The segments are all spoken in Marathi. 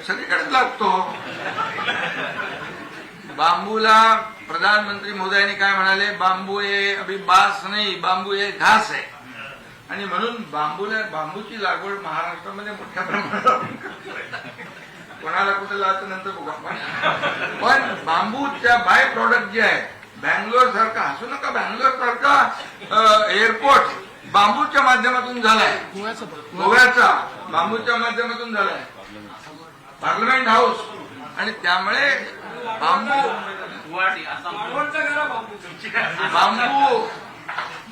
सगळीकडेच लागतो. बांबूला प्रधानमंत्री महोदयांनी काय म्हणाले, बांबू हे अभी बास नाही, बांबू हे घास आहे. आणि म्हणून बांबूची लागवड महाराष्ट्रामध्ये मोठ्या प्रमाणात कोणाला कुठे लावतं नंतर बघू आपण. पण बांबूच्या बाय प्रॉडक्ट जे आहे, बँगलोर सारखा, हसू नका, बँगलोर सारखा एअरपोर्ट बांबूच्या माध्यमातून झालाय, गोव्याचा बांबूच्या माध्यमातून झालाय, पार्लमेंट हाऊस. आणि त्यामुळे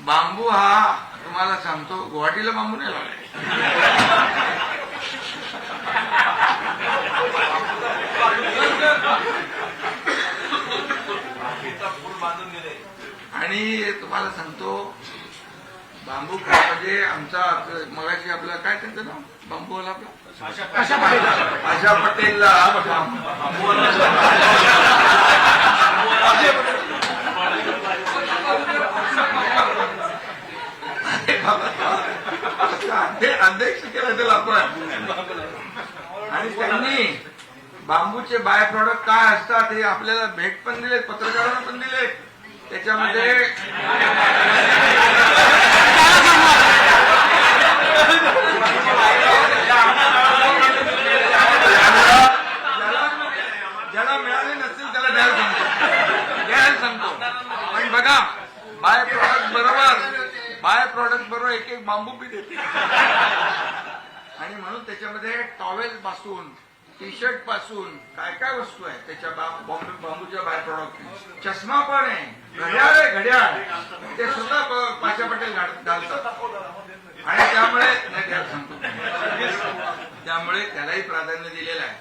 बांबू हा तुम्हाला सांगतो, गुवाहाटीला बांबू नाही लावलाय. आणि तुम्हाला सांगतो, बांबू म्हणजे आमचा मगाशी आपला काय त्यांचं नाव, बांबूला आपला आशा पटेलला अध्यक्ष केलं त्याला आपण. आणि त्यांनी बांबूचे बाय प्रॉडक्ट काय असतात हे आपल्याला भेट पण दिले, पत्रकारांना पण दिले. त्याच्यामध्ये ज्याला मिळाले नसतील त्याला द्यायला सांगतो. पण बघा, बाय प्रॉडक्ट बरोबर एक एक बांबू बी देते. आणि म्हणून त्याच्यामध्ये टॉवेल पासून, टी शर्ट पासून काय काय वस्तू आहे त्याच्या बांबूच्या बाय प्रॉडक्ट. चष्मा पण आहे, घड्याळ आहे, घड्याळ ते सुद्धा आशा पटेल घालतात. आणि त्यामुळे त्यालाही प्राधान्य दिलेलं आहे.